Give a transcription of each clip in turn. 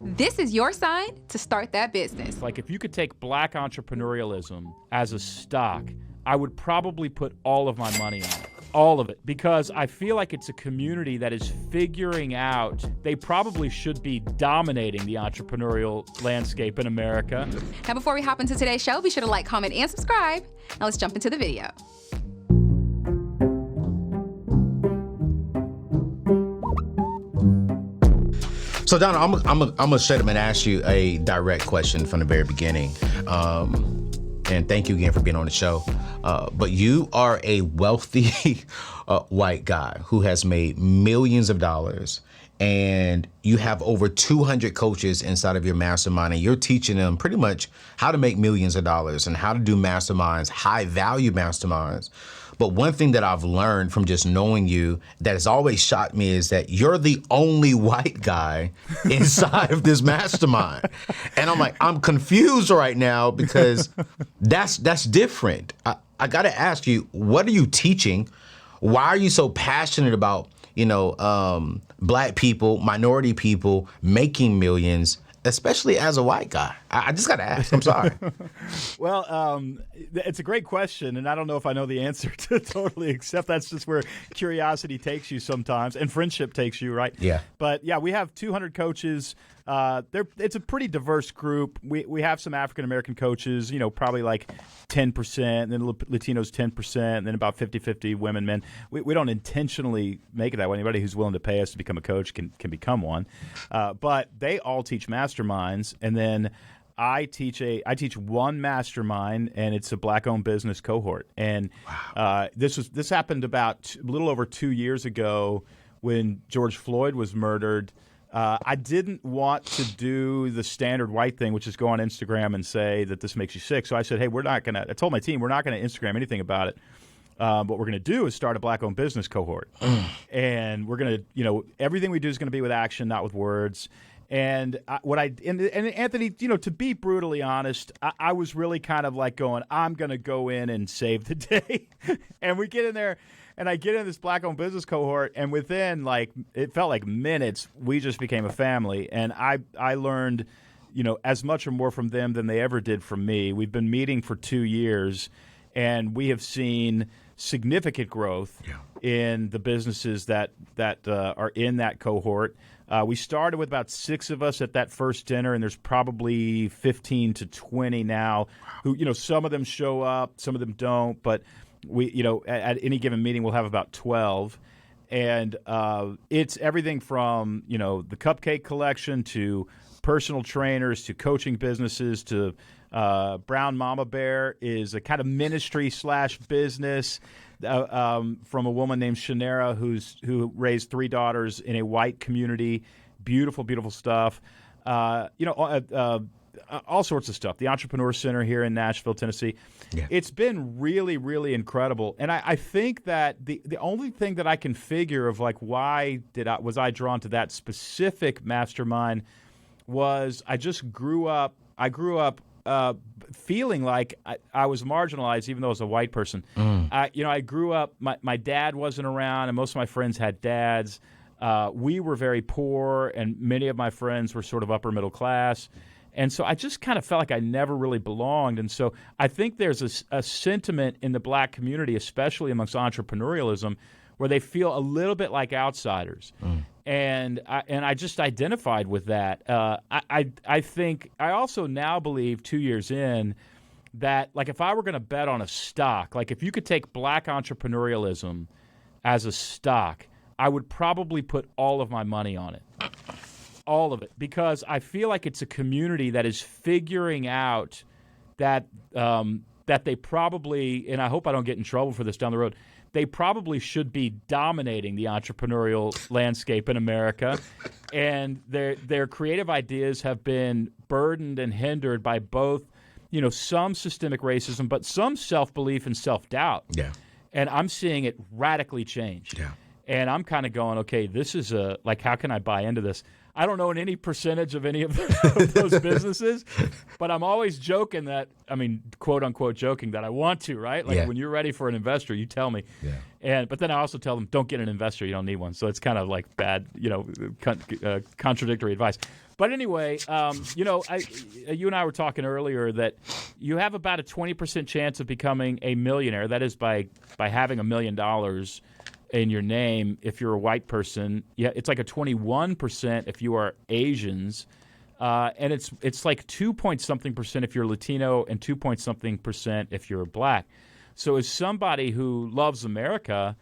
This is your sign to start that business. Like if you could take black entrepreneurialism as a stock, I would probably put all of my money on it. All of it, because I feel like it's a community that is figuring out they probably should be dominating the entrepreneurial landscape in America. Now, before we hop into today's show, be sure to like, comment, and subscribe. Now let's jump into the video. So, Donna, I'm gonna straight up and ask you a direct question from the very beginning. And thank you again for being on the show. But you are a wealthy white guy who has made millions of dollars, and you have over 200 coaches inside of your mastermind, and you're teaching them pretty much how to make millions of dollars and how to do masterminds, high value masterminds. But one thing that I've learned from just knowing you that has always shocked me is that you're the only white guy inside of this mastermind. And I'm like, I'm confused right now because that's different. I got to ask you, what are you teaching? Why are you so passionate about, black people, minority people making millions, especially as a white guy? I just got to ask. I'm sorry. Well, it's a great question, and I don't know if I know the answer to totally, except that's just where curiosity takes you sometimes, and friendship takes you, right? Yeah. But, yeah, we have 200 coaches. It's a pretty diverse group. We have some African-American coaches, probably like 10%, and then Latinos 10%, and then about 50-50 women, men. We don't intentionally make it that way. Anybody who's willing to pay us to become a coach can become one. But they all teach masterminds, and then I teach one mastermind, and it's a black-owned business cohort. And wow. This happened about a little over 2 years ago when George Floyd was murdered. I didn't want to do the standard white thing, which is go on Instagram and say that this makes you sick. So I said, hey, I told my team, we're not going to Instagram anything about it. What we're going to do is start a black-owned business cohort. And we're going to, everything we do is going to be with action, not with words. And Anthony, to be brutally honest, I was really kind of like going, I'm going to go in and save the day. And we get in there. And I get in this black-owned business cohort, and within, it felt like minutes, we just became a family. And I learned, as much or more from them than they ever did from me. We've been meeting for 2 years, and we have seen significant growth in the businesses that are in that cohort. We started with about 6 of us at that first dinner, and there's probably 15 to 20 now who, some of them show up, some of them don't, but we, at any given meeting, we'll have about 12. And it's everything from, the cupcake collection to personal trainers to coaching businesses to Brown Mama Bear is a kind of ministry / business from a woman named Shanera who raised 3 daughters in a white community. Beautiful, beautiful stuff. All sorts of stuff. The Entrepreneur Center here in Nashville, Tennessee. Yeah. It's been really, really incredible. And I think that the only thing that I can figure of why was I drawn to that specific mastermind was I grew up feeling like I was marginalized even though I was a white person. I grew up, my dad wasn't around and most of my friends had dads. We were very poor and many of my friends were sort of upper middle class. And so I just kind of felt like I never really belonged. And so I think there's a sentiment in the black community, especially amongst entrepreneurialism, where they feel a little bit like outsiders. And I just identified with that. I think I also now believe 2 years in that if I were going to bet on a stock, if you could take black entrepreneurialism as a stock, I would probably put all of my money on it. All of it, because I feel like it's a community that is figuring out that they probably, and I hope I don't get in trouble for this down the road, they probably should be dominating the entrepreneurial landscape in America, and their creative ideas have been burdened and hindered by both, some systemic racism, but some self-belief and self-doubt. Yeah, and I'm seeing it radically change. Yeah, and I'm kind of going, okay, this is how can I buy into this? I don't know any percentage of any of those businesses, but I'm always joking that, quote unquote joking that I want to, right? When you're ready for an investor, you tell me. Yeah. But then I also tell them, don't get an investor, you don't need one. So it's kind of bad, contradictory advice. But anyway, you and I were talking earlier that you have about a 20% chance of becoming a millionaire. That is by having $1 million in your name if you're a white person. Yeah, it's like a 21% if you are Asians. And it's like 2-point-something% if you're Latino and 2-point-something% if you're black. So as somebody who loves America,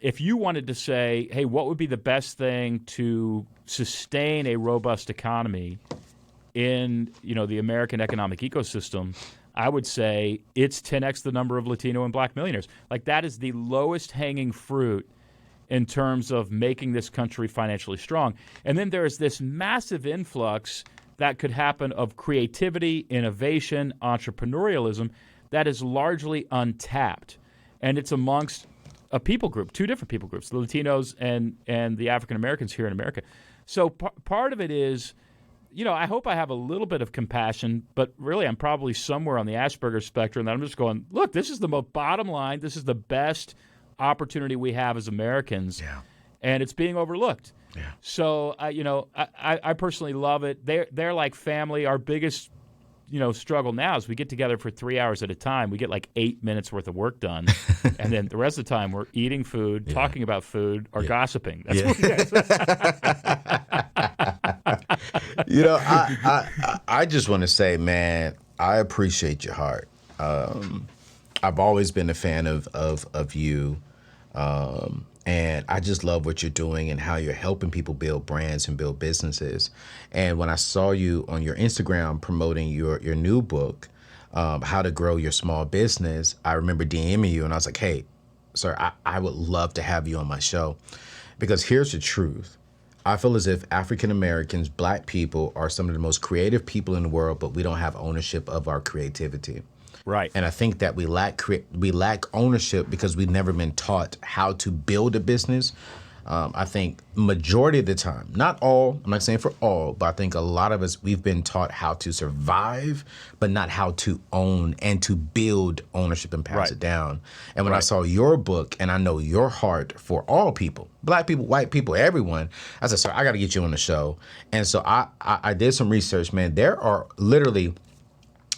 if you wanted to say, hey, what would be the best thing to sustain a robust economy in, the American economic ecosystem, I would say it's 10x the number of Latino and black millionaires. Like, that is the lowest hanging fruit in terms of making this country financially strong. And then there is this massive influx that could happen of creativity, innovation, entrepreneurialism that is largely untapped. And it's amongst a people group, two different people groups, the Latinos and the African Americans here in America. So part of it is, I hope I have a little bit of compassion, but really I'm probably somewhere on the Asperger's spectrum that I'm just going, look, this is the bottom line. This is the best opportunity we have as Americans, and it's being overlooked. Yeah. So, I personally love it. They're like family. Our biggest struggle now is we get together for 3 hours at a time. We get like 8 minutes worth of work done. And then the rest of the time we're eating food, talking about food, or gossiping. That's what we get. I just want to say, man, I appreciate your heart. I've always been a fan of you. And I just love what you're doing and how you're helping people build brands and build businesses. And when I saw you on your Instagram promoting your new book, How to Grow Your Small Business, I remember DMing you and I was like, hey, sir, I would love to have you on my show. Because here's the truth. I feel as if African Americans, black people, are some of the most creative people in the world, but we don't have ownership of our creativity. Right. And I think that we lack ownership because we've never been taught how to build a business. I think majority of the time, not all, I'm not saying for all, but I think a lot of us, we've been taught how to survive, but not how to own and to build ownership and pass it down. And when I saw your book and I know your heart for all people, black people, white people, everyone, I said, sir, I got to get you on the show. And so I did some research, man. There are literally,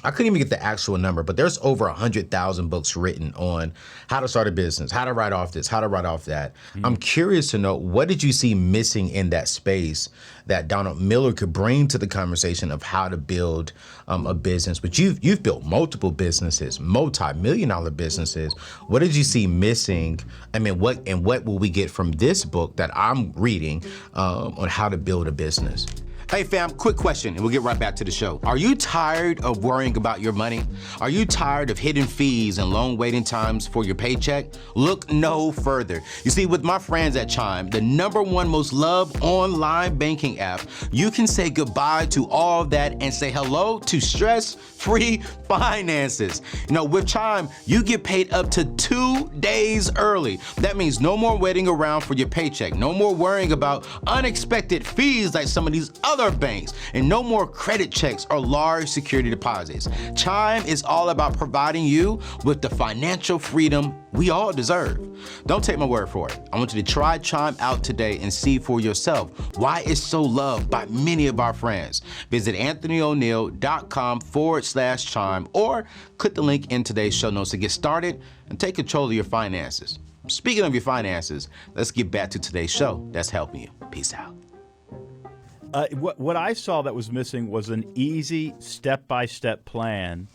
I couldn't even get the actual number, but there's over 100,000 books written on how to start a business, how to write off this, how to write off that. I'm curious to know, what did you see missing in that space that Donald Miller could bring to the conversation of how to build a business? But you've built multiple businesses, multi-million-dollar businesses. What did you see missing? I mean, what will we get from this book that I'm reading on how to build a business? Hey fam, quick question and we'll get right back to the show. Are you tired of worrying about your money? Are you tired of hidden fees and long waiting times for your paycheck? Look no further. You see, with my friends at Chime, the #1 most loved online banking app, you can say goodbye to all of that and say hello to stress-free finances. With Chime, you get paid up to 2 days early. That means no more waiting around for your paycheck, no more worrying about unexpected fees like some of these other banks, and no more credit checks or large security deposits. Chime is all about providing you with the financial freedom we all deserve. Don't take my word for it. I want you to try Chime out today and see for yourself why it's so loved by many of our friends. Visit AnthonyONeal.com/Chime or click the link in today's show notes to get started and take control of your finances. Speaking of your finances, let's get back to today's show that's helping you. Peace out. What I saw that was missing was an easy step-by-step plan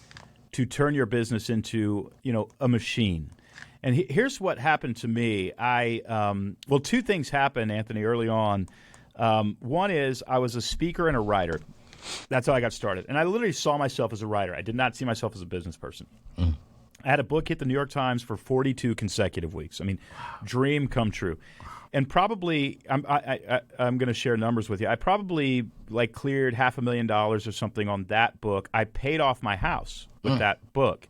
to turn your business into, a machine. And here's what happened to me. Two things happened, Anthony, early on. One is I was a speaker and a writer. That's how I got started. And I literally saw myself as a writer. I did not see myself as a business person. I had a book hit the New York Times for 42 consecutive weeks. I mean, dream come true. And probably, I'm going to share numbers with you. I probably cleared $500,000 or something on that book. I paid off my house with that book,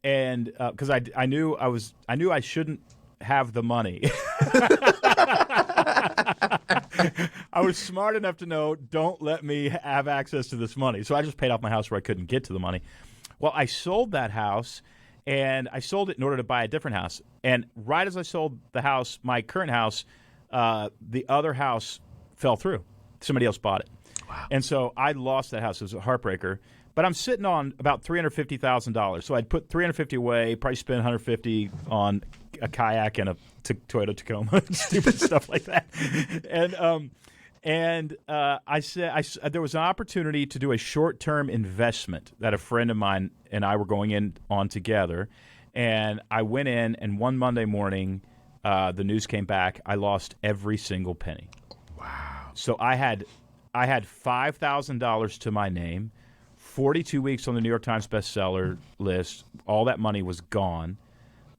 and because I knew I shouldn't have the money. I was smart enough to know, don't let me have access to this money. So I just paid off my house where I couldn't get to the money. Well, I sold that house. And I sold it in order to buy a different house. And right as I sold the house, my current house, the other house fell through. Somebody else bought it. Wow. And so I lost that house. It was a heartbreaker. But I'm sitting on about $350,000. So I'd put $350 away, probably spend $150 on a kayak and a Toyota Tacoma, stupid stuff like that. And I said there was an opportunity to do a short-term investment that a friend of mine and I were going in on together. And I went in, and one Monday morning, the news came back. I lost every single penny. Wow. So I had $5,000 to my name, 42 weeks on the New York Times bestseller list. All that money was gone.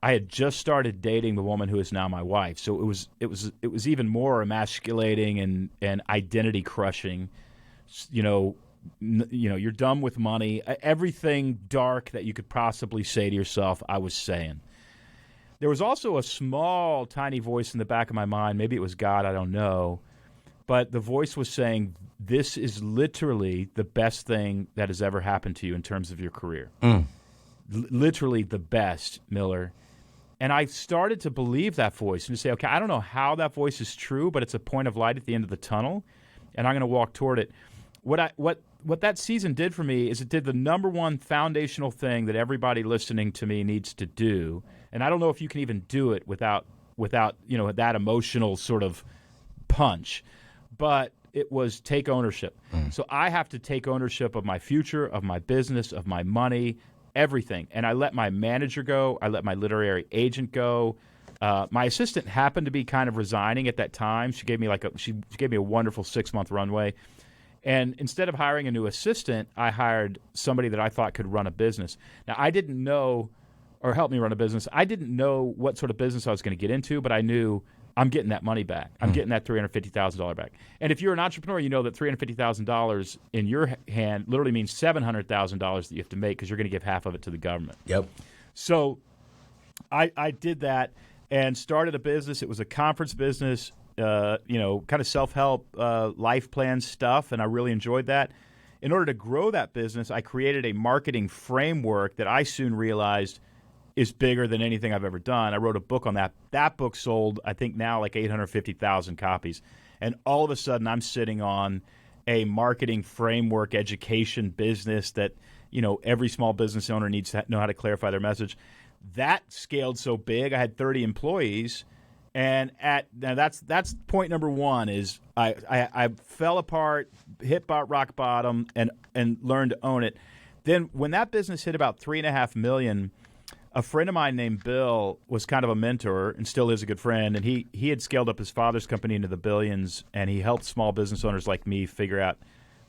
I had just started dating the woman who is now my wife, so it was even more emasculating and identity crushing. You're done with money. Everything dark that you could possibly say to yourself, I was saying. There was also a small, tiny voice in the back of my mind. Maybe it was God, I don't know. But the voice was saying, this is literally the best thing that has ever happened to you in terms of your career. Literally the best, Miller. And I started to believe that voice and to say, okay, I don't know how that voice is true, but it's a point of light at the end of the tunnel, and I'm going to walk toward it. What that season did for me is it did the number one foundational thing that everybody listening to me needs to do, and I don't know if you can even do it without that emotional sort of punch, but it was take ownership. So I have to take ownership of my future, of my business, of my money, everything. And I let my manager go. I let my literary agent go. My assistant happened to be kind of resigning at that time. She gave me she gave me a wonderful 6-month runway. And instead of hiring a new assistant, I hired somebody that I thought could run a business. Now, I didn't know, or help me run a business. I didn't know what sort of business I was going to get into, but I knew I'm getting that money back. I'm getting that $350,000 back. And if you're an entrepreneur, you know that $350,000 in your hand literally means $700,000 that you have to make because you're going to give half of it to the government. Yep. So I did that and started a business. It was a conference business, kind of self-help, life plan stuff, and I really enjoyed that. In order to grow that business, I created a marketing framework that I soon realized is bigger than anything I've ever done. I wrote a book on that. That book sold, I think now, like 850,000 copies. And all of a sudden, I'm sitting on a marketing framework education business that, every small business owner needs to know how to clarify their message. That scaled so big, I had 30 employees. And that's point number one is I fell apart, hit rock bottom, and learned to own it. Then when that business hit about $3.5 million, a friend of mine named Bill was kind of a mentor and still is a good friend, and he had scaled up his father's company into the billions, and he helped small business owners like me figure out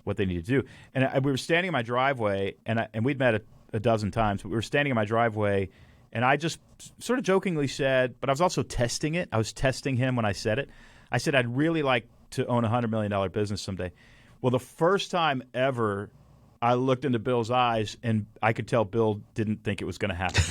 what they need to do. And we were standing in my driveway, and we'd met a dozen times, but we were standing in my driveway, and I just sort of jokingly said, but I was also testing it. I was testing him when I said it. I said, I'd really like to own a $100 million business someday. Well, the first time ever I looked into Bill's eyes, and I could tell Bill didn't think it was going to happen.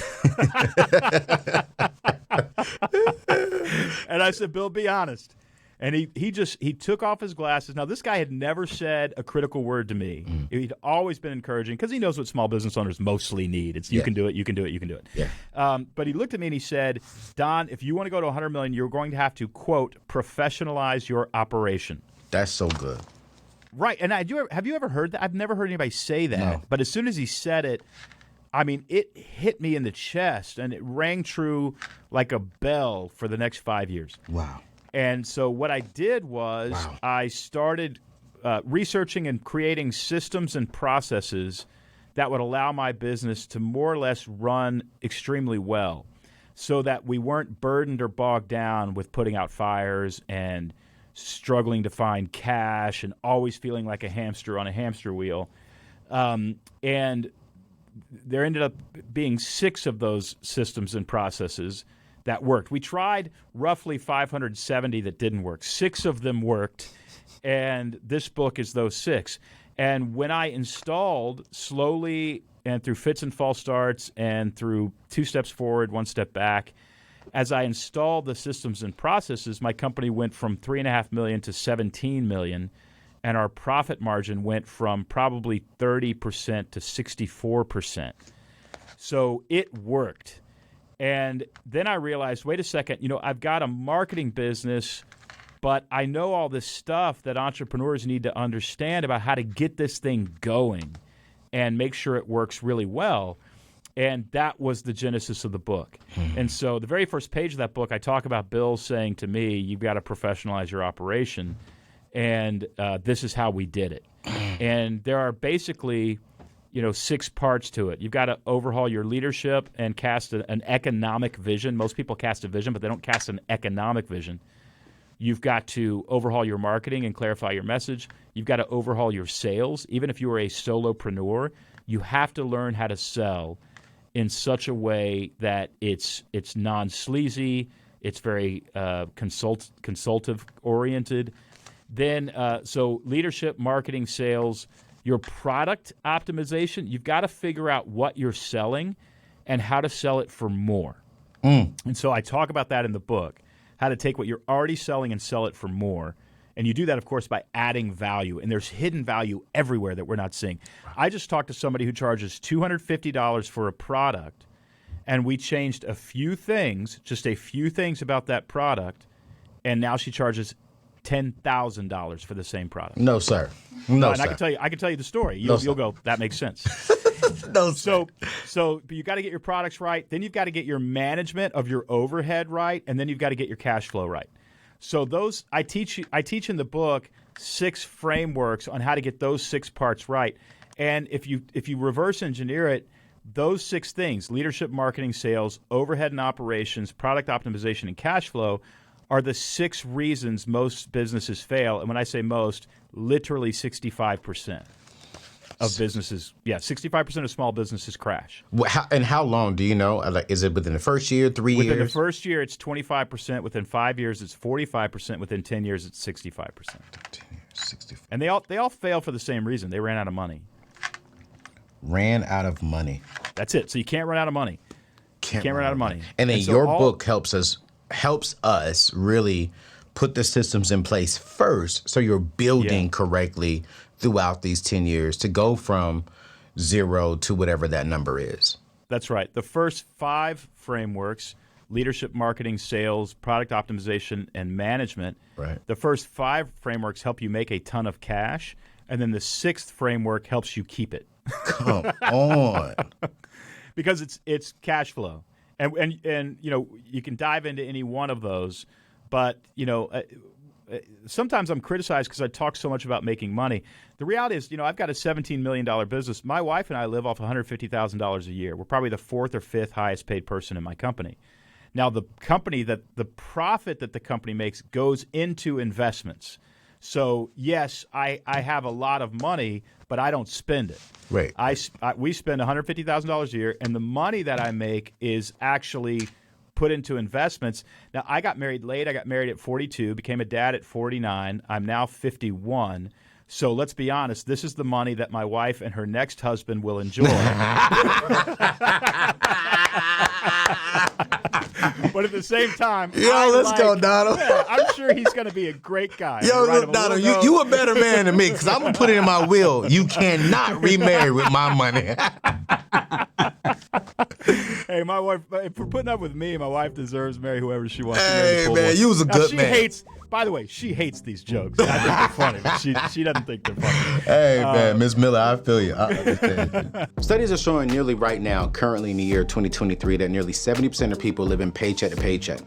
And I said, Bill, be honest. And he took off his glasses. Now, this guy had never said a critical word to me. He'd always been encouraging because he knows what small business owners mostly need. It's you can do it, you can do it, you can do it. Yeah. But he looked at me and he said, Don, if you want to go to $100 million, you're going to have to, quote, professionalize your operation. That's so good. Right. And have you ever heard that? I've never heard anybody say that. No. But as soon as he said it, I mean, it hit me in the chest, and it rang true like a bell for the next 5 years. Wow. And so what I did was I started researching and creating systems and processes that would allow my business to more or less run extremely well so that we weren't burdened or bogged down with putting out fires and struggling to find cash and always feeling like a hamster on a hamster wheel. And there ended up being 6 of those systems and processes that worked. We tried roughly 570 that didn't work. 6 of them worked, and this book is those 6. And when I installed slowly and through fits and false starts and through 2 steps forward, 1 step back, as I installed the systems and processes, my company went from $3.5 million to $17 million, and our profit margin went from probably 30% to 64%. So it worked. And then I realized, wait a second, I've got a marketing business But I know all this stuff that entrepreneurs need to understand about how to get this thing going and make sure it works really well. And that was the genesis of the book. And so the very first page of that book, I talk about Bill saying to me, you've got to professionalize your operation. And this is how we did it. And there are basically, 6 parts to it. You've got to overhaul your leadership and cast an economic vision. Most people cast a vision, but they don't cast an economic vision. You've got to overhaul your marketing and clarify your message. You've got to overhaul your sales. Even if you are a solopreneur, you have to learn how to sell in such a way that it's non-sleazy, it's very consultative oriented. Then, so leadership, marketing, sales, your product optimization, you've got to figure out what you're selling and how to sell it for more. And so I talk about that in the book, how to take what you're already selling and sell it for more. And you do that, of course, by adding value. And there's hidden value everywhere that we're not seeing. I just talked to somebody who charges $250 for a product, and we changed a few things, just a few things about that product, and now she charges $10,000 for the same product. No, sir. No, and sir. I can tell you the story. You'll go, that makes sense. No, sir. So you got to get your products right. Then you've got to get your management of your overhead right, and then you've got to get your cash flow right. So those I teach in the book 6 frameworks on how to get those 6 parts right. And if you reverse engineer it, those 6 things, leadership, marketing, sales, overhead and operations, product optimization, and cash flow, are the 6 reasons most businesses fail. And when I say most, literally 65% of businesses, 65% of small businesses crash. And how long do you know? Like, is it within the first year, 3 years? Within the first year, it's 25%. Within 5 years, it's 45%. Within 10 years, it's 65%. 65. And they all fail for the same reason. They ran out of money. Ran out of money. That's it. So you can't run out of money. Can't run out of money. And then so your book helps us really put the systems in place first, so you're building correctly throughout these 10 years to go from 0 to whatever that number is. That's right. The first 5 frameworks, leadership, marketing, sales, product optimization, and management. Right. The first 5 frameworks help you make a ton of cash, and then the 6th framework helps you keep it. Come on. Because it's cash flow. And you can dive into any one of those, but sometimes I'm criticized because I talk so much about making money. The reality is, I've got a $17 million business. My wife and I live off $150,000 a year. We're probably the 4th or 5th highest paid person in my company. Now, the profit that the company makes goes into investments. So, yes, I have a lot of money, but I don't spend it. Right. We spend $150,000 a year, and the money that I make is actually put into investments. Now, I got married late. I got married at 42, became a dad at 49. I'm now 51. So let's be honest, this is the money that my wife and her next husband will enjoy. But at the same time, let's go, Donald. Yeah, I'm sure he's going to be a great guy. Look, Donald, you a better man than me, because I'm going to put it in my will. You cannot remarry with my money. Hey, my wife, for putting up with me, my wife deserves to marry whoever she wants to marry. Hey, man, you was a good man. By the way, she hates these jokes. I think they're funny, but she doesn't think they're funny. Hey, man, Ms. Miller, I feel you. I understand you. Studies are showing nearly right now, currently in the year 2023, that nearly 70% of people live in paycheck to paycheck.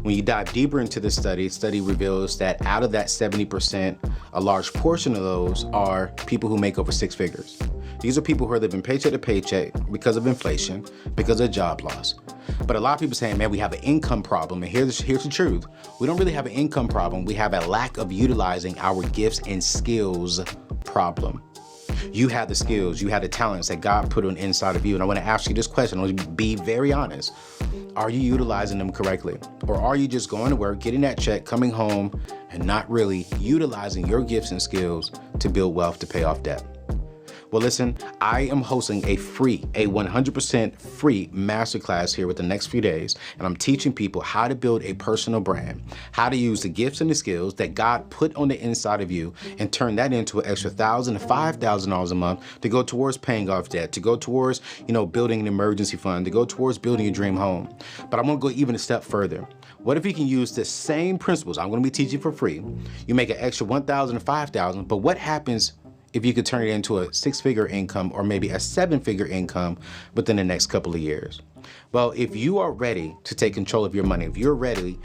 When you dive deeper into the study reveals that out of that 70%, a large portion of those are people who make over 6 figures. These are people who are living paycheck to paycheck because of inflation, because of job loss. But a lot of people saying, man, we have an income problem. And here's the truth. We don't really have an income problem. We have a lack of utilizing our gifts and skills problem. You have the skills, you have the talents that God put on inside of you. And I want to ask you this question. I want to be very honest. Are you utilizing them correctly? Or are you just going to work, getting that check, coming home, and not really utilizing your gifts and skills to build wealth to pay off debt? Well, listen, I am hosting a 100% free masterclass here with the next few days, and I'm teaching people how to build a personal brand, how to use the gifts and the skills that God put on the inside of you and turn that into an extra $1,000 to $5,000 a month to go towards paying off debt, to go towards, building an emergency fund, to go towards building your dream home. But I'm going to go even a step further. What if you can use the same principles I'm going to be teaching for free? You make an extra $1,000 or $5,000, but what happens if you could turn it into a 6-figure income or maybe a 7-figure income within the next couple of years? Well, if you are ready to take control of your money, if you're ready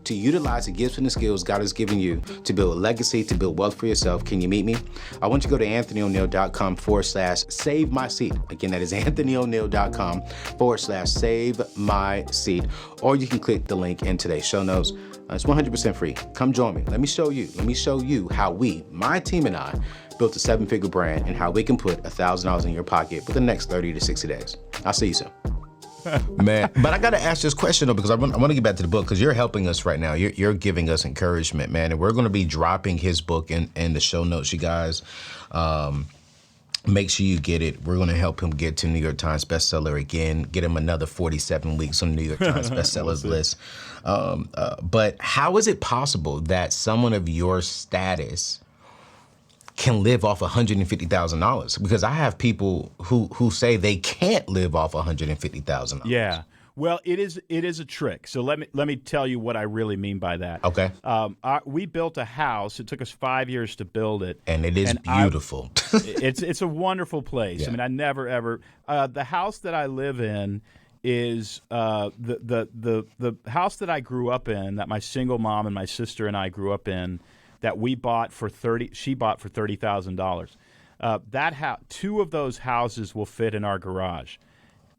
to utilize the gifts and the skills God has given you to build a legacy, to build wealth for yourself, can you meet me? I want you to go to AnthonyONeal.com/save my seat. Again, that is AnthonyONeal.com/save my seat. Or you can click the link in today's show notes. It's 100% free. Come join me. Let me show you how we, my team and I, built a 7-figure brand and how we can put $1,000 in your pocket for the next 30 to 60 days. I'll see you soon. Man, but I got to ask this question though, because I want to get back to the book, because you're helping us right now. You're giving us encouragement, man, and we're going to be dropping his book in the show notes, you guys. Make sure you get it. We're going to help him get to New York Times bestseller again, get him another 47 weeks on the New York Times bestsellers list. But how is it possible that someone of your status can live off $150,000? Because I have people who say they can't live off $150,000. Yeah. Well, it is a trick. So let me tell you what I really mean by that. Okay. We built a house. It took us 5 years to build it, and it is beautiful. It's a wonderful place. Yeah. I mean, I never ever the house that I live in is the house that I grew up in, that my single mom and my sister and I grew up in, that we bought for she bought for $30,000. Two of those houses will fit in our garage.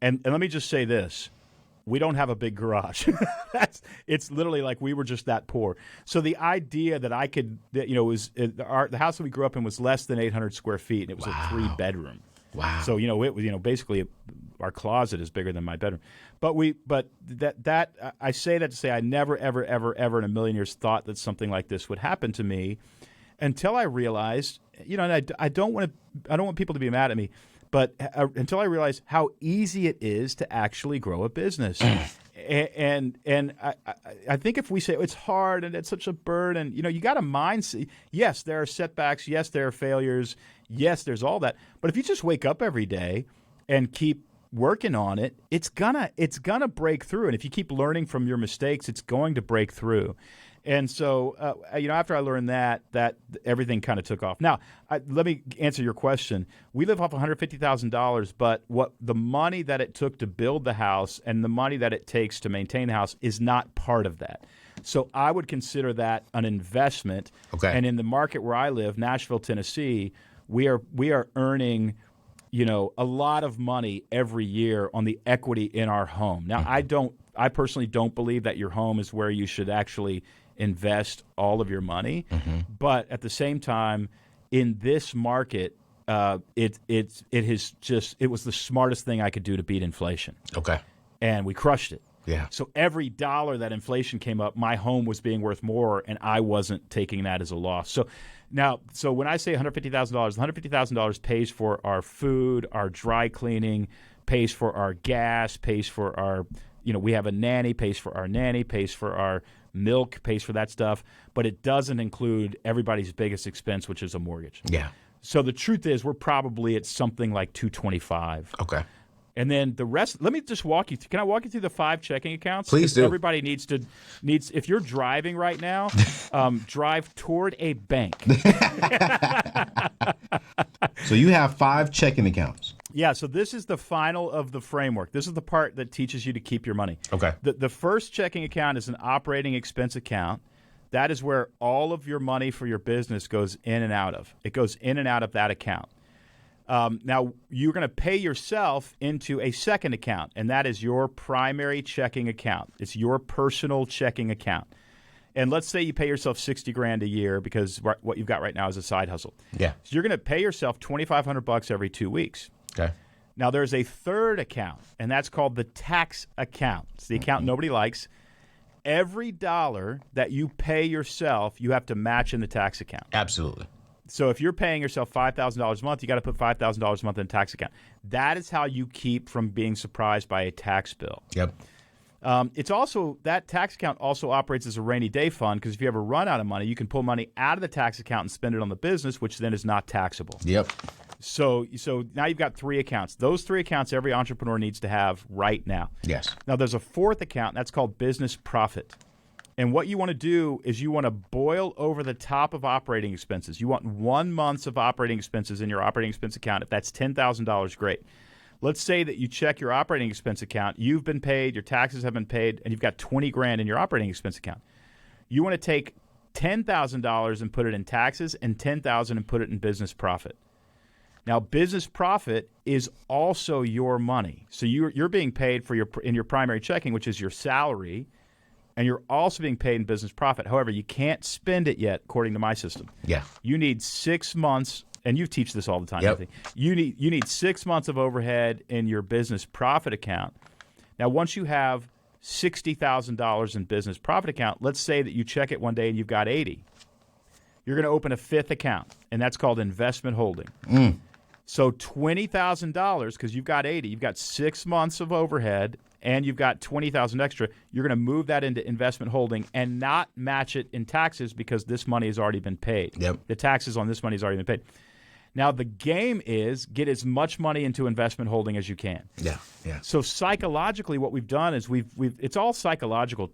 And let me just say this. We don't have a big garage. It's literally like we were just that poor. So the idea that I could, the house that we grew up in was less than 800 square feet, and it was a 3-bedroom. Wow. So it was basically our closet is bigger than my bedroom. But I say that to say I never ever ever ever in a million years thought that something like this would happen to me, until I realized, and I don't want people to be mad at me, but until I realized how easy it is to actually grow a business. And I think if we say it's hard and it's such a burden, you got a mindset. Yes, there are setbacks. Yes, there are failures. Yes, there's all that. But if you just wake up every day and keep working on it, it's gonna break through. And if you keep learning from your mistakes, it's going to break through. And so, after I learned that everything kind of took off. Now, let me answer your question. We live off $150,000, but what the money that it took to build the house and the money that it takes to maintain the house is not part of that. So I would consider that an investment. Okay. And in the market where I live, Nashville, Tennessee, we are earning, a lot of money every year on the equity in our home. Now, I personally don't believe that your home is where you should actually invest all of your money. Mm-hmm. But at the same time, in this market, it was the smartest thing I could do to beat inflation. Okay. And we crushed it. Yeah. So every dollar that inflation came up, my home was being worth more, and I wasn't taking that as a loss. So when I say $150,000, $150,000 pays for our food, our dry cleaning, pays for our gas, pays for our, we have a nanny, pays for our nanny, pays for our milk, pays for that stuff, but it doesn't include everybody's biggest expense, which is a mortgage. Yeah. So the truth is, we're probably at something like $225. Okay. And then the rest, let me just walk you through. Can I walk you through the 5 checking accounts? Please do. Everybody needs, if you're driving right now, drive toward a bank. So you have 5 checking accounts. Yeah, so this is the final of the framework. This is the part that teaches you to keep your money. Okay. The first checking account is an operating expense account. That is where all of your money for your business goes in and out of. It goes in and out of that account. Now, you're going to pay yourself into a second account, and that is your primary checking account. It's your personal checking account. And let's say you pay yourself $60,000 a year because what you've got right now is a side hustle. Yeah. So you're going to pay yourself $2,500 every 2 weeks. Okay. Now, there's a third account, and that's called the tax account. It's the account nobody likes. Every dollar that you pay yourself, you have to match in the tax account. Absolutely. So if you're paying yourself $5,000 a month, you got to put $5,000 a month in a tax account. That is how you keep from being surprised by a tax bill. Yep. It's also, that tax account also operates as a rainy day fund, because if you ever run out of money, you can pull money out of the tax account and spend it on the business, which then is not taxable. Yep. So now you've got 3 accounts. Those 3 accounts every entrepreneur needs to have right now. Yes. Now there's a fourth account, and that's called business profit. And what you want to do is you want to boil over the top of operating expenses. You want 1 month of operating expenses in your operating expense account. If that's $10,000, great. Let's say that you check your operating expense account. You've been paid, your taxes have been paid, and you've got $20,000 in your operating expense account. You want to take $10,000 and put it in taxes and $10,000 and put it in business profit. Now, business profit is also your money. So you're being paid for in your primary checking, which is your salary, and you're also being paid in business profit. However, you can't spend it yet, according to my system. Yeah. You need 6 months, and you teach this all the time. Yep. Anthony. You need 6 months of overhead in your business profit account. Now, once you have $60,000 in business profit account, let's say that you check it one day and you've got 80. You're going to open a fifth account, and that's called investment holding. So $20,000, because you've got 80, you've got 6 months of overhead, and you've got $20,000 extra, you're going to move that into investment holding and not match it in taxes because this money has already been paid. Yep. The taxes on this money has already been paid. Now, the game is get as much money into investment holding as you can. Yeah, yeah. So psychologically, what we've done is we've it's all psychological,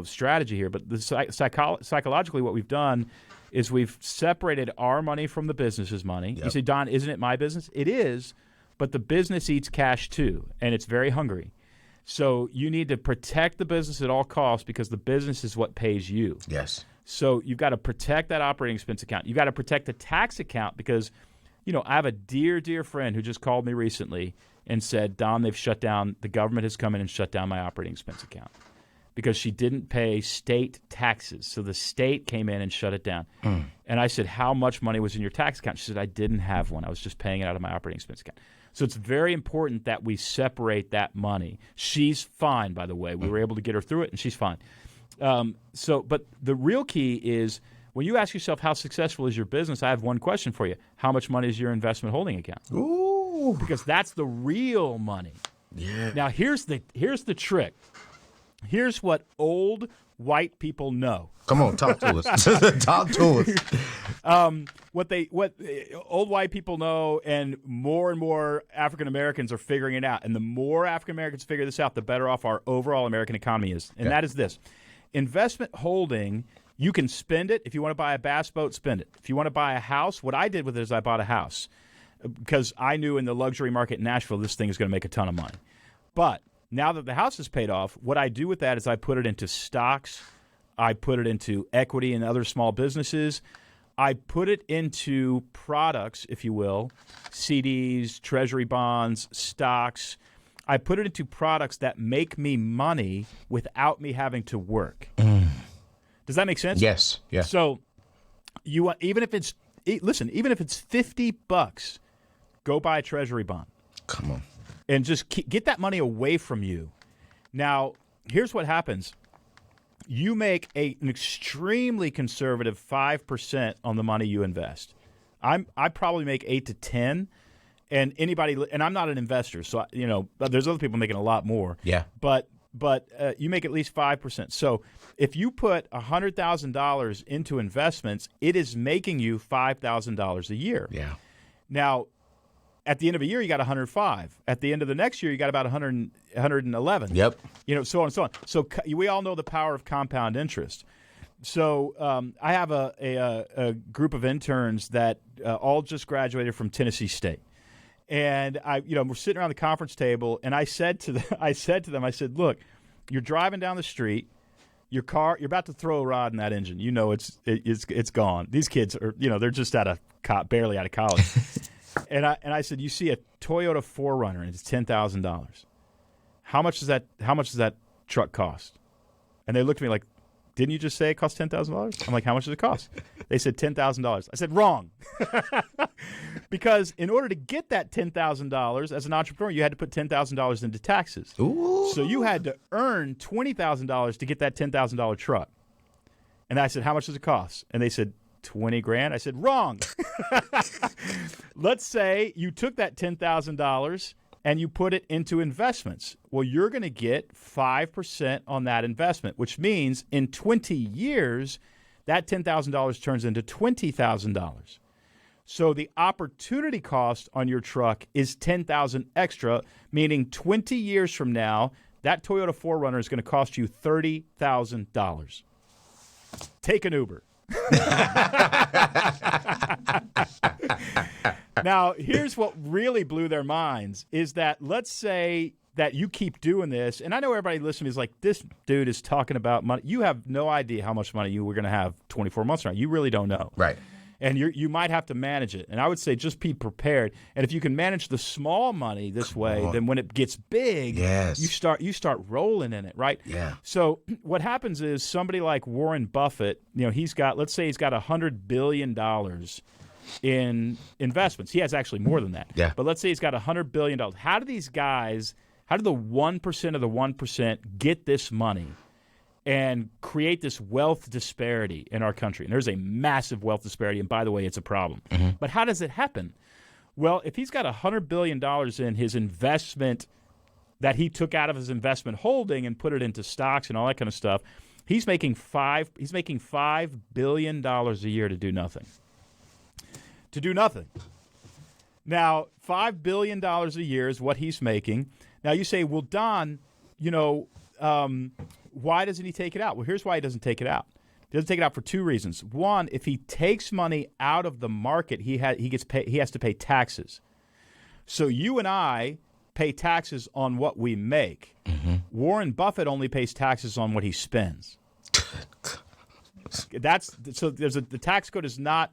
strategy here. But the psychologically, what we've done is we've separated our money from the business's money. Yep. You say, Don, isn't it my business? It is, but the business eats cash too, and it's very hungry. So you need to protect the business at all costs because the business is what pays you. Yes. So you've got to protect that operating expense account. You've got to protect the tax account because, I have a dear, dear friend who just called me recently and said, Don, they've shut down, the government has come in and shut down my operating expense account because she didn't pay state taxes. So the state came in and shut it down. And I said, how much money was in your tax account? She said, I didn't have one. I was just paying it out of my operating expense account. So it's very important that we separate that money. She's fine, by the way. We were able to get her through it, and she's fine. But the real key is when you ask yourself how successful is your business, I have one question for you. How much money is your investment holding account? Ooh. Because that's the real money. Yeah. Now, here's the trick. Here's what old white people know. Come on, talk to us. Talk to us. What old white people know, and more African Americans are figuring it out. And the more African Americans figure this out, the better off our overall American economy is. And that is this. Investment holding, you can spend it. If you want to buy a bass boat, spend it. If you want to buy a house, what I did with it is I bought a house because I knew in the luxury market in Nashville this thing is going to make a ton of money. But now that the house is paid off, what I do with that is I put it into stocks. I put it into equity and other small businesses. I put it into products, if you will, CDs, treasury bonds, stocks. I put it into products that make me money without me having to work. Does that make sense? Yes. Yeah. So you want, even if it's $50, go buy a treasury bond. Come on. And just get that money away from you. Now, here's what happens. You make an extremely conservative 5% on the money you invest. I probably make 8 to 10, and I'm not an investor, so there's other people making a lot more. Yeah. But you make at least 5%. So if you put $100,000 into investments, it is making you $5,000 a year. Yeah. Now, at the end of a year, you got 105. At the end of the next year, you got about 111. Yep. So on and so on. So we all know the power of compound interest. So I have a group of interns that all just graduated from Tennessee State, and we're sitting around the conference table, and I said to them, look, you're driving down the street. Your car, you're about to throw a rod in that engine. It's gone. These kids are, they're just barely out of college. And I said, you see a Toyota 4Runner and it's $10,000. How much does that truck cost? And they looked at me like, didn't you just say it cost $10,000? I'm like, how much does it cost? They said $10,000. I said, wrong. Because in order to get that $10,000 as an entrepreneur, you had to put $10,000 into taxes. Ooh. So you had to earn $20,000 to get that $10,000 truck. And I said, how much does it cost? And they said, $20,000. I said, wrong. Let's say you took that $10,000 and you put it into investments. Well, you're going to get 5% on that investment, which means in 20 years, that $10,000 turns into $20,000. So the opportunity cost on your truck is $10,000 extra, meaning 20 years from now, that Toyota 4Runner is going to cost you $30,000. Take an Uber. Now, here's what really blew their minds is that let's say that you keep doing this, and I know everybody listening is like, this dude is talking about money. You have no idea how much money you were going to have 24 months from now. You really don't know. Right. And you might have to manage it. And I would say just be prepared. And if you can manage the small money this way, then when it gets big, you start rolling in it, right? Yeah. So what happens is somebody like Warren Buffett, let's say he's got $100 billion in investments. He has actually more than that. Yeah. But let's say he's got $100 billion. How do these guys, how do the 1% of the 1% get this money and create this wealth disparity in our country? And there's a massive wealth disparity, and by the way, it's a problem. But how does it happen? Well, if he's got $100 billion in his investment that he took out of his investment holding and put it into stocks and all that kind of stuff, he's making $5 billion a year to do nothing. To do nothing. Now, $5 billion a year is what he's making. Now, you say, well, Don, why doesn't he take it out? Well, here's why he doesn't take it out. He doesn't take it out for two reasons. One, if he takes money out of the market, he has to pay taxes. So you and I pay taxes on what we make. Warren Buffett only pays taxes on what he spends. The tax code is not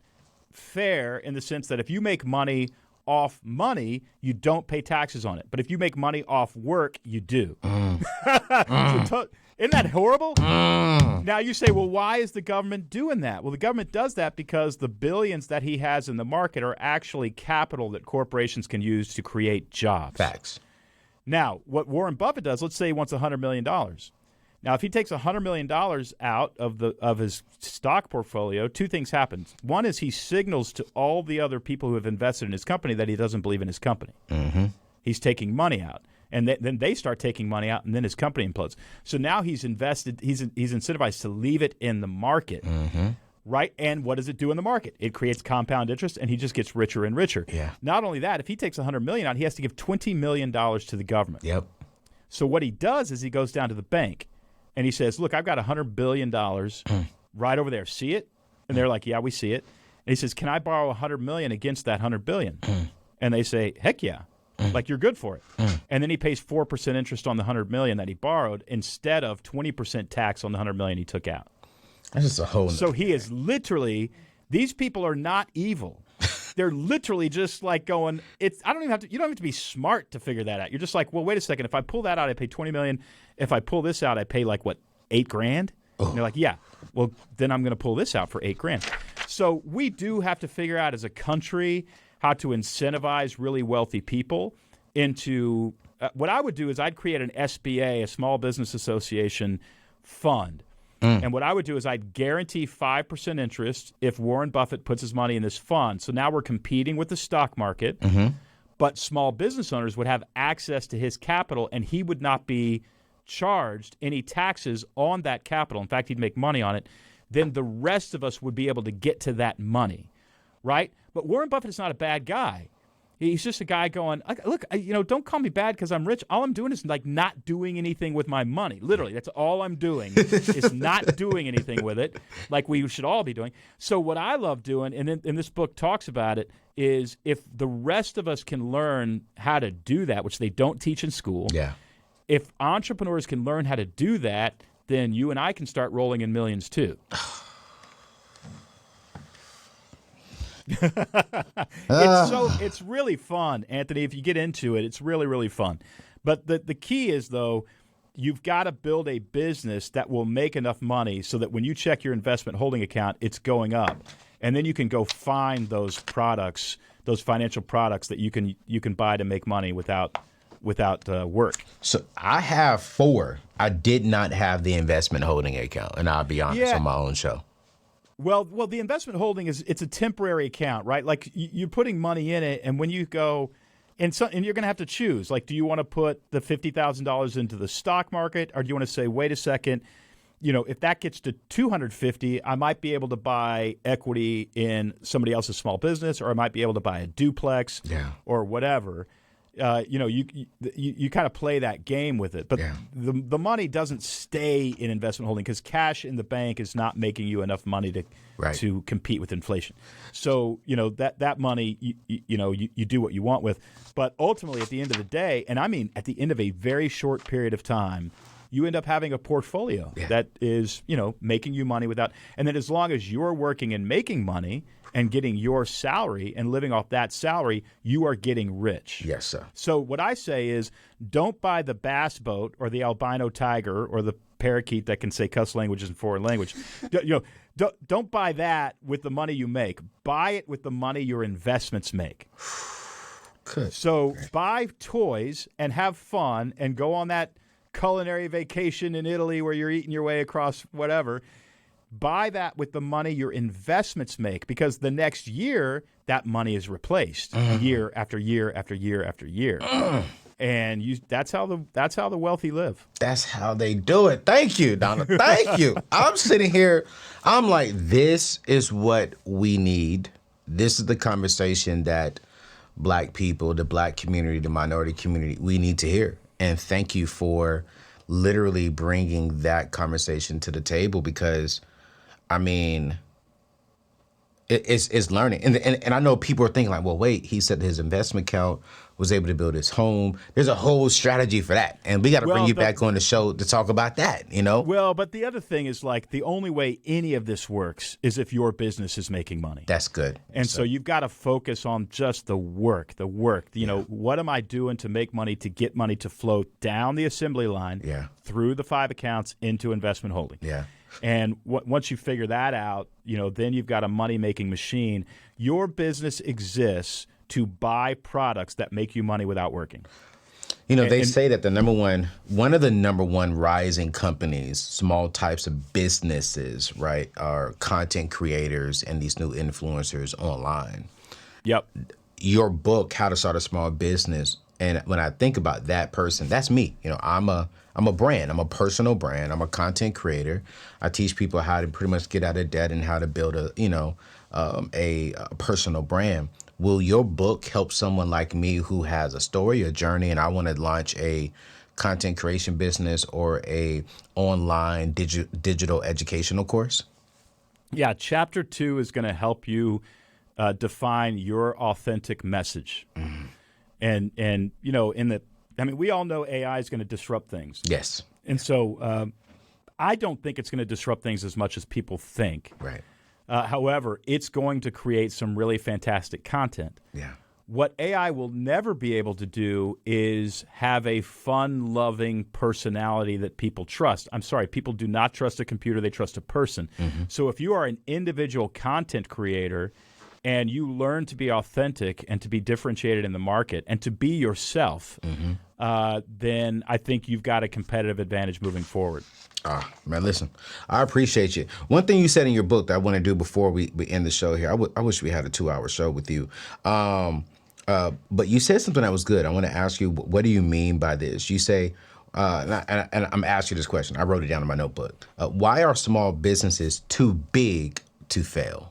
fair in the sense that if you make money off money, you don't pay taxes on it. But if you make money off work, you do. Isn't that horrible? Now you say, well, why is the government doing that? Well, the government does that because the billions that he has in the market are actually capital that corporations can use to create jobs. Facts. Now, what Warren Buffett does, let's say he wants $100 million. Now, if he takes $100 million out of his stock portfolio, two things happen. One is he signals to all the other people who have invested in his company that he doesn't believe in his company. He's taking money out. And then they start taking money out, and then his company implodes. So now he's invested. He's incentivized to leave it in the market, right? And what does it do in the market? It creates compound interest, and he just gets richer and richer. Yeah. Not only that, if he takes $100 million out, he has to give $20 million to the government. Yep. So what he does is he goes down to the bank, and he says, "Look, I've got $100 billion right over there. See it?" And they're like, "Yeah, we see it." And he says, "Can I borrow $100 million against that $100 billion?" And they say, "Heck yeah." Like, you're good for it. And then he pays 4% interest on the $100 million that he borrowed instead of 20% tax on the $100 million he took out. That's just a whole. So he is literally, these people are not evil. They're literally just like going, you don't have to be smart to figure that out. You're just like, well, wait a second. If I pull that out, I pay $20 million. If I pull this out, I pay like what, $8,000? And they're like, yeah. Well, then I'm going to pull this out for $8,000. So we do have to figure out as a country how to incentivize really wealthy people into what I would do is I'd create an SBA, a Small Business Association fund. And what I would do is I'd guarantee 5% interest if Warren Buffett puts his money in this fund. So now we're competing with the stock market, but small business owners would have access to his capital, and he would not be charged any taxes on that capital. In fact, he'd make money on it. Then the rest of us would be able to get to that money, right? But Warren Buffett is not a bad guy. He's just a guy going, look, don't call me bad because I'm rich. All I'm doing is like not doing anything with my money. Literally, that's all I'm doing is not doing anything with it like we should all be doing. So what I love doing, and this book talks about it, is if the rest of us can learn how to do that, which they don't teach in school, if entrepreneurs can learn how to do that, then you and I can start rolling in millions too. It's really fun, Anthony. If you get into it, it's really, really fun. But the key is, though, you've got to build a business that will make enough money so that when you check your investment holding account, it's going up. And then you can go find those products, those financial products that you can buy to make money without work. So I have 4. I did not have the investment holding account, and I'll be honest on my own show. Well, the investment holding it's a temporary account, right? Like you're putting money in it, and when you go, and you're going to have to choose. Like, do you want to put the $50,000 into the stock market, or do you want to say, wait a second, if that gets to $250,000, I might be able to buy equity in somebody else's small business, or I might be able to buy a duplex, or whatever. you kind of play that game with it. But the money doesn't stay in investment holding because cash in the bank is not making you enough money to compete with inflation. So, that money, you do what you want with. But ultimately, at the end of the day, and I mean at the end of a very short period of time, you end up having a portfolio that is, making you money without. And then as long as you're working and making money and getting your salary and living off that salary, you are getting rich. Yes, sir. So what I say is don't buy the bass boat or the albino tiger or the parakeet that can say cuss languages in foreign language. Don't buy that with the money you make. Buy it with the money your investments make. Good. So buy toys and have fun and go on that culinary vacation in Italy where you're eating your way across whatever. Buy that with the money your investments make, because the next year that money is replaced year after year after year after year. And that's how the wealthy live. That's how they do it. Thank you, Donna. Thank you. I'm sitting here. I'm like, this is what we need. This is the conversation that Black people, the Black community, the minority community, we need to hear. And thank you for literally bringing that conversation to the table, because I mean, it's learning. And I know people are thinking like, well, wait, he said his investment account was able to build his home. There's a whole strategy for that. And we got to bring you back on the show to talk about that, Well, but the other thing is, like, the only way any of this works is if your business is making money. That's good. And so you've got to focus on just the work. What am I doing to make money, to get money to flow down the assembly line through the 5 accounts into investment holding. Yeah. And once you figure that out, then you've got a money-making machine. Your business exists to buy products that make you money without working. They say that one of the number one rising companies, small types of businesses, right, are content creators and these new influencers online. Yep. Your book, How to Start a Small Business, and when I think about that person, that's me. I'm a brand. I'm a personal brand. I'm a content creator. I teach people how to pretty much get out of debt and how to build a personal brand. Will your book help someone like me who has a story, a journey, and I want to launch a content creation business or a online digital educational course? Yeah, chapter 2 is going to help you define your authentic message. And we all know AI is going to disrupt things. Yes. And so I don't think it's going to disrupt things as much as people think. Right. However, it's going to create some really fantastic content. Yeah. What AI will never be able to do is have a fun-loving personality that people trust. I'm sorry, people do not trust a computer, they trust a person. So if you are an individual content creator and you learn to be authentic and to be differentiated in the market and to be yourself, then I think you've got a competitive advantage moving forward. Man, listen, I appreciate you. One thing you said in your book that I want to do before we end the show here, I wish we had a 2-hour show with you. But you said something that was good. I want to ask you, what do you mean by this? You say, and I'm asking you this question. I wrote it down in my notebook. Why are small businesses too big to fail?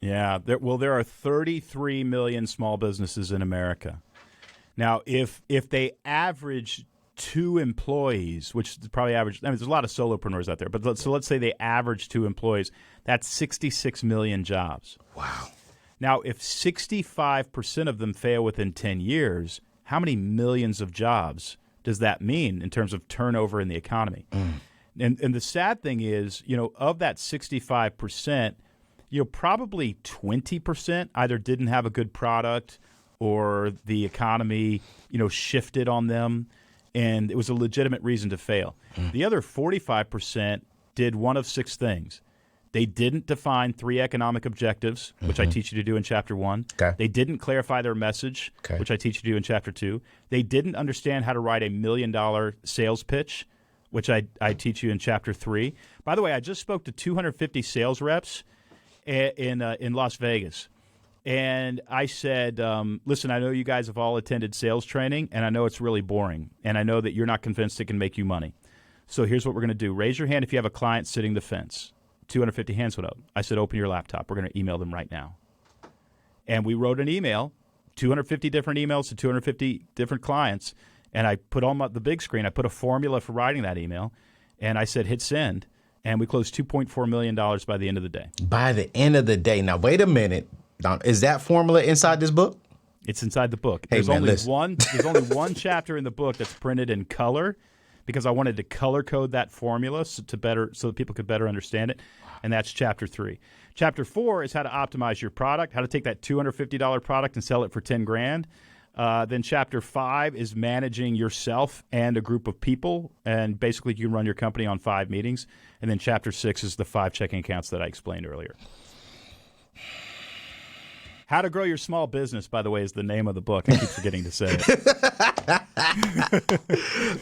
Yeah, there are 33 million small businesses in America. Now, if they average 2 employees, which is probably average, there's a lot of solopreneurs out there, but let's say they average 2 employees, that's 66 million jobs. Wow. Now, if 65% of them fail within 10 years, how many millions of jobs does that mean in terms of turnover in the economy? And the sad thing is, of that 65%, probably 20% either didn't have a good product or the economy, shifted on them, and it was a legitimate reason to fail. The other 45% did one of 6 things. They didn't define 3 economic objectives, which I teach you to do in Chapter 1. Okay. They didn't clarify their message, which I teach you to do in Chapter 2. They didn't understand how to write $1 million sales pitch, which I teach you in Chapter 3. By the way, I just spoke to 250 sales reps in Las Vegas. And I said, listen, I know you guys have all attended sales training, and I know it's really boring, and I know that you're not convinced it can make you money. So here's what we're going to do. Raise your hand if you have a client sitting the fence. 250 hands went up. I said, open your laptop. We're going to email them right now. And we wrote an email 250 different emails to 250 different clients, and I put on the big screen, I put a formula for writing that email, and I said hit send, and we closed $2.4 million by the end of the day. By the end of the day. Now, wait a minute. Don, is that formula inside this book? It's inside the book. Hey, there's man, only listen. there's only one chapter in the book that's printed in color because I wanted to color code that formula so that people could better understand it, and that's chapter 3. Chapter 4 is how to optimize your product, how to take that $250 product and sell it for $10,000. Then chapter 5 is managing yourself and a group of people, and basically you can run your company on 5 meetings. And then chapter 6 is the 5 checking accounts that I explained earlier. How to Grow Your Small Business, by the way, is the name of the book. I keep forgetting to say it.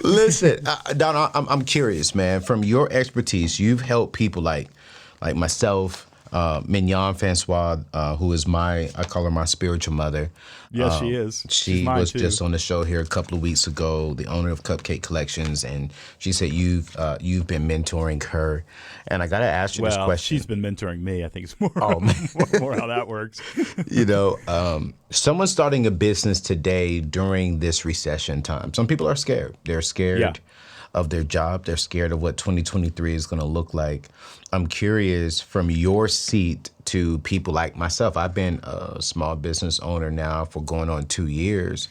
Listen, Don, I'm curious, man. From your expertise, you've helped people like myself, Mignon Francois, who is I call her my spiritual mother. Yes, she is. She was just on the show here a couple of weeks ago, the owner of Cupcake Collections, and she said you've been mentoring her. And I got to ask you this question. She's been mentoring me. I think it's more, more how that works. Someone starting a business today during this recession time, some people are scared. They're scared of their job. They're scared of what 2023 is going to look like. I'm curious, from your seat to people like myself, I've been a small business owner now for going on 2 years.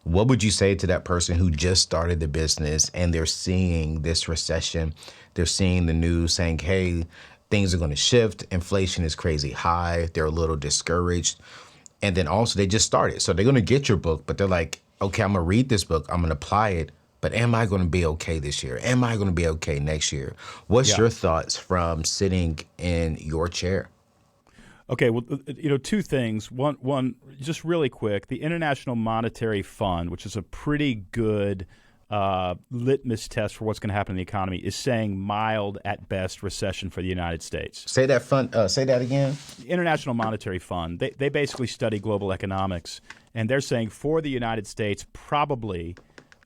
What would you say to that person who just started the business and they're seeing this recession? They're seeing the news saying, hey, things are going to shift. Inflation is crazy high. They're a little discouraged. And then also they just started. So they're going to get your book, but they're like, okay, I'm going to read this book. I'm going to apply it. But am I going to be okay this year? Am I going to be okay next year? What's your thoughts from sitting in your chair? Okay, well, 2 things. One, just really quick, the International Monetary Fund, which is a pretty good litmus test for what's going to happen in the economy, is saying mild at best recession for the United States. Say that say that again. The International Monetary Fund, they basically study global economics, and they're saying for the United States, probably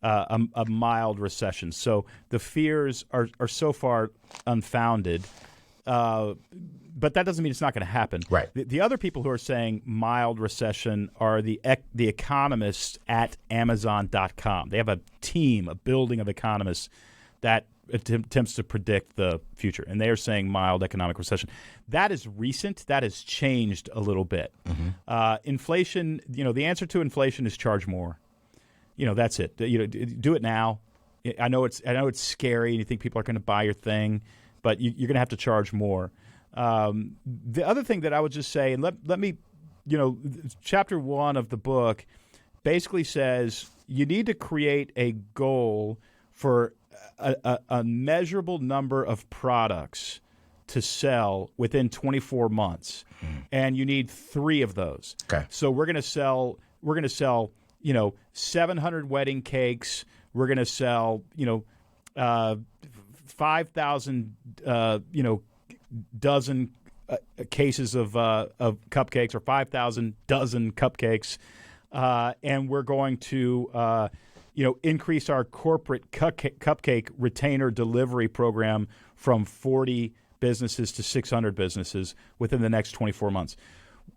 a mild recession. So the fears are so far unfounded, but that doesn't mean it's not going to happen. Right. The other people who are saying mild recession are the economists at Amazon.com. They have a building of economists that attempts to predict the future, and they are saying mild economic recession. That is recent. That has changed a little bit. Mm-hmm. Inflation, the answer to inflation is charge more. That's it. Do it now. I know it's scary, and you think people are going to buy your thing, but you're going to have to charge more. The other thing that I would just say, and let me, chapter 1 of the book basically says you need to create a goal for a measurable number of products to sell within 24 months, and you need 3 of those. Okay. So we're going to sell 700 wedding cakes. We're going to sell, 5,000, dozen cases of cupcakes, or 5,000 dozen cupcakes, and we're going to, increase our corporate cupcake retainer delivery program from 40 businesses to 600 businesses within the next 24 months.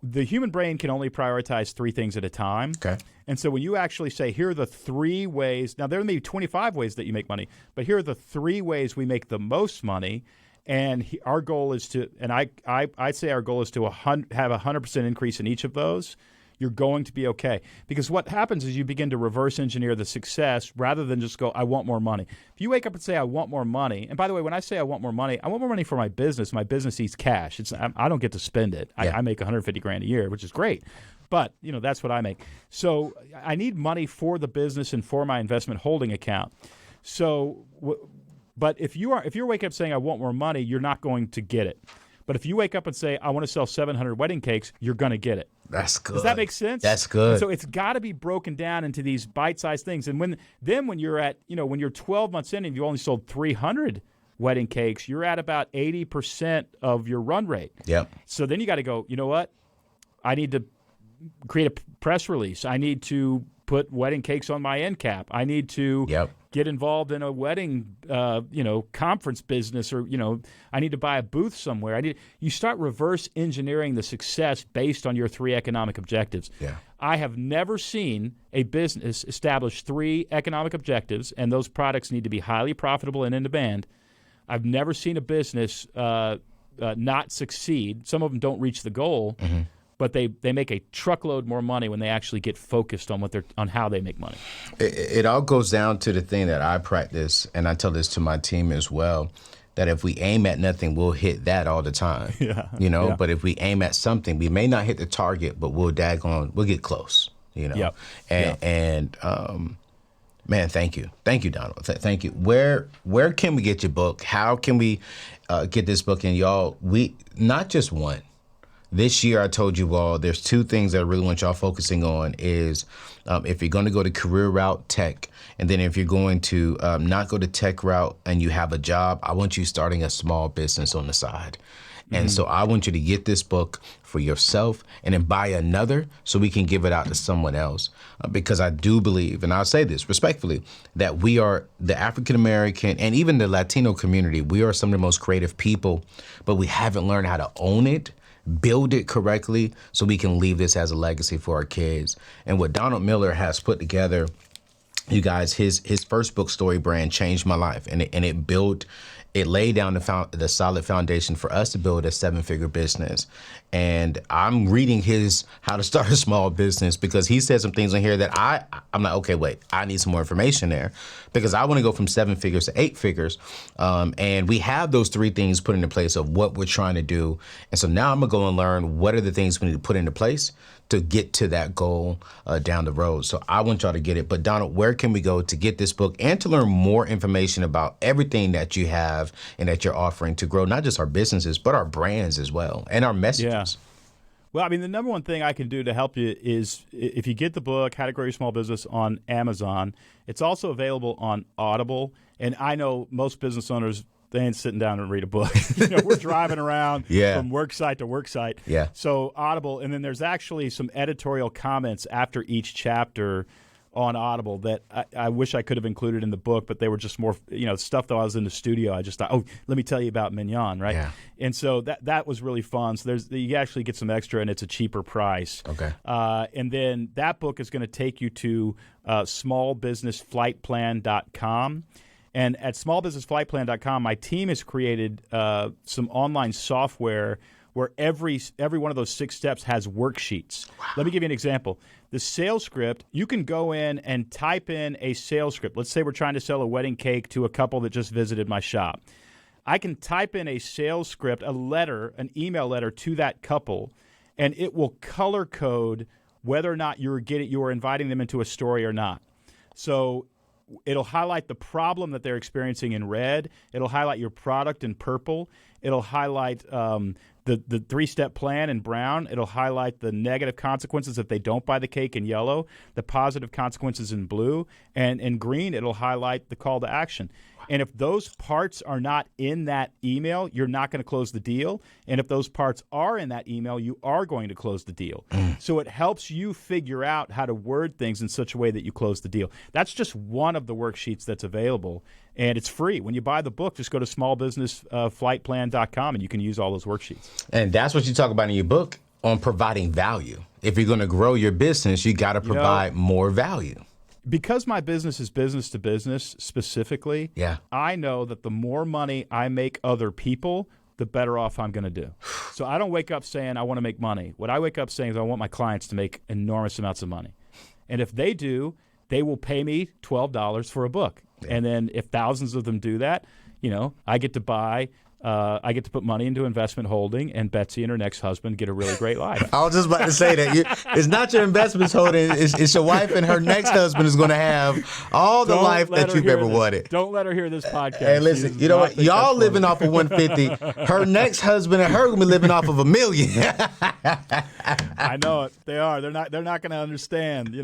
The human brain can only prioritize 3 things at a time. Okay. And so when you actually say, here are the 3 ways, now there may be 25 ways that you make money, but here are the 3 ways we make the most money. And our goal is to, and I'd say our goal is to have 100% increase in each of those. You're going to be okay. Because what happens is you begin to reverse engineer the success rather than just go, I want more money. If you wake up and say, I want more money, and by the way, when I say I want more money for my business. My business eats cash. I don't get to spend it. I make $150,000 a year, which is great. But, that's what I make. So I need money for the business and for my investment holding account. So, but if you're waking up saying I want more money, you're not going to get it. But if you wake up and say, I want to sell 700 wedding cakes, you're going to get it. That's good. Does that make sense? That's good. And so it's got to be broken down into these bite-sized things. And when you're at, when you're 12 months in and you only sold 300 wedding cakes, you're at about 80% of your run rate. Yep. So then you got to go, you know what? I need to create a press release. I need to put wedding cakes on my end cap. I need to get involved in a wedding, conference business, or, I need to buy a booth somewhere. You start reverse engineering the success based on your 3 economic objectives. Yeah. I have never seen a business establish 3 economic objectives, and those products need to be highly profitable and in demand. I've never seen a business not succeed. Some of them don't reach the goal, but they make a truckload more money when they actually get focused on on how they make money. It all goes down to the thing that I practice, and I tell this to my team as well, that if we aim at nothing, we'll hit that all the time. But if we aim at something, we may not hit the target, but we'll get close. Man, thank you, Donald. Thank you. Where can we get your book? How can we get this book? And y'all, we not just one. This year, I told you all, there's 2 things that I really want y'all focusing on is if you're going to go the career route, tech, and then if you're going to not go the tech route and you have a job, I want you starting a small business on the side. And so I want you to get this book for yourself and then buy another so we can give it out to someone else. Because I do believe, and I'll say this respectfully, that we are the African-American and even the Latino community, we are some of the most creative people, but we haven't learned how to own it, build it correctly so we can leave this as a legacy for our kids. And what Donald Miller has put together, you guys, his first book, Story Brand, changed my life. And it laid down the solid foundation for us to build a 7-figure business. And I'm reading his How to Start a Small Business because he said some things on here that I'm like, okay, wait, I need some more information there because I want to go from 7 figures to 8 figures. And we have those 3 things put into place of what we're trying to do. And so now I'm going to go and learn what are the things we need to put into place to get to that goal down the road. So I want y'all to get it. But Donald, where can we go to get this book and to learn more information about everything that you have and that you're offering to grow not just our businesses, but our brands as well and our messages? Yeah. Well, I mean, the number one thing I can do to help you is if you get the book, How to Grow Your Small Business on Amazon, it's also available on Audible. And I know most business owners, they ain't sitting down and read a book. We're driving around from work site to work site. Yeah. So Audible, and then there's actually some editorial comments after each chapter on Audible that I wish I could have included in the book, but they were just more, stuff that I was in the studio. I just thought, let me tell you about Mignon, right? Yeah. And so that was really fun. So you actually get some extra, and it's a cheaper price. Okay. And then that book is going to take you to smallbusinessflightplan.com. And at smallbusinessflightplan.com, my team has created some online software where every one of those 6 steps has worksheets. Wow. Let me give you an example. The sales script, you can go in and type in a sales script. Let's say we're trying to sell a wedding cake to a couple that just visited my shop. I can type in a sales script, an email letter to that couple, and it will color code whether or not you are inviting them into a story or not. So it'll highlight the problem that they're experiencing in red. It'll highlight your product in purple. It'll highlight the 3-step plan in brown. It'll highlight the negative consequences if they don't buy the cake in yellow, the positive consequences in blue, and in green, it'll highlight the call to action. And if those parts are not in that email, you're not going to close the deal. And if those parts are in that email, you are going to close the deal. So it helps you figure out how to word things in such a way that you close the deal. That's just one of the worksheets that's available. And it's free. When you buy the book, just go to smallbusinessflightplan.com and you can use all those worksheets. And that's what you talk about in your book on providing value. If you're going to grow your business, you got to provide more value. Because my business is business to business specifically, I know that the more money I make other people, the better off I'm going to do. So I don't wake up saying I want to make money. What I wake up saying is I want my clients to make enormous amounts of money. And if they do, they will pay me $12 for a book. Yeah. And then if thousands of them do that, I get to buy I get to put money into investment holding, and Betsy and her next husband get a really great life. I was just about to say that. It's not your investments holding. It's your wife and her next husband is going to have all the life that you've ever wanted. Don't let her hear this podcast. Hey, listen, you know what? Y'all living off of 150. Her next husband and her going to be living off of $1 million. I know it. They are. They're not going to understand,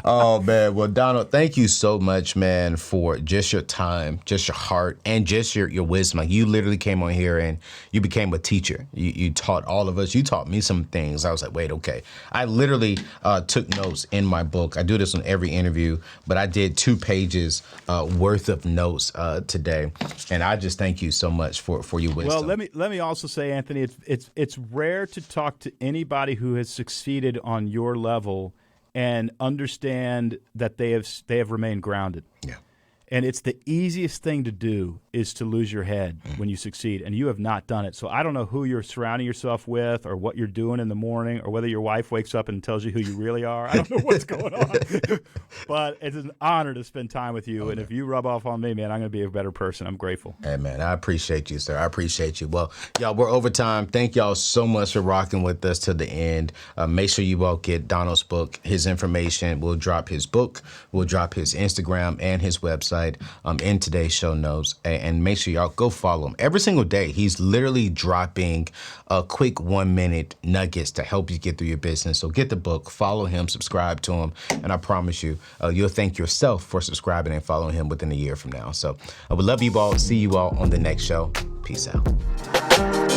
Oh, man. Well, Donald, thank you so much, man, for just your time, just your heart, and just your your wisdom. Like, you literally came on here and you became a teacher. You taught all of us. You taught me some things. I was like, wait, okay. I literally took notes in my book. I do this on every interview, but I did 2 pages worth of notes today. And I just thank you so much for your wisdom. Well, let me also say, Anthony, it's rare to talk to anybody who has succeeded on your level and understand that they have remained grounded. Yeah. And it's the easiest thing to do is to lose your head when you succeed, and you have not done it. So I don't know who you're surrounding yourself with or what you're doing in the morning or whether your wife wakes up and tells you who you really are. I don't know what's going on. But it's an honor to spend time with you. And if you rub off on me, man, I'm going to be a better person. I'm grateful. Hey, man, I appreciate you, sir. I appreciate you. Well, y'all, we're over time. Thank y'all so much for rocking with us to the end. Make sure you all get Donald's book, his information. We'll drop his book. We'll drop his Instagram and his website in today's show notes, and make sure y'all go follow him every single day. He's literally dropping a quick 1-minute nuggets to help you get through your business. So get the book, follow him, subscribe to him, and I promise you, you'll thank yourself for subscribing and following him within a year from now. So I would love you all. See you all on the next show. Peace out.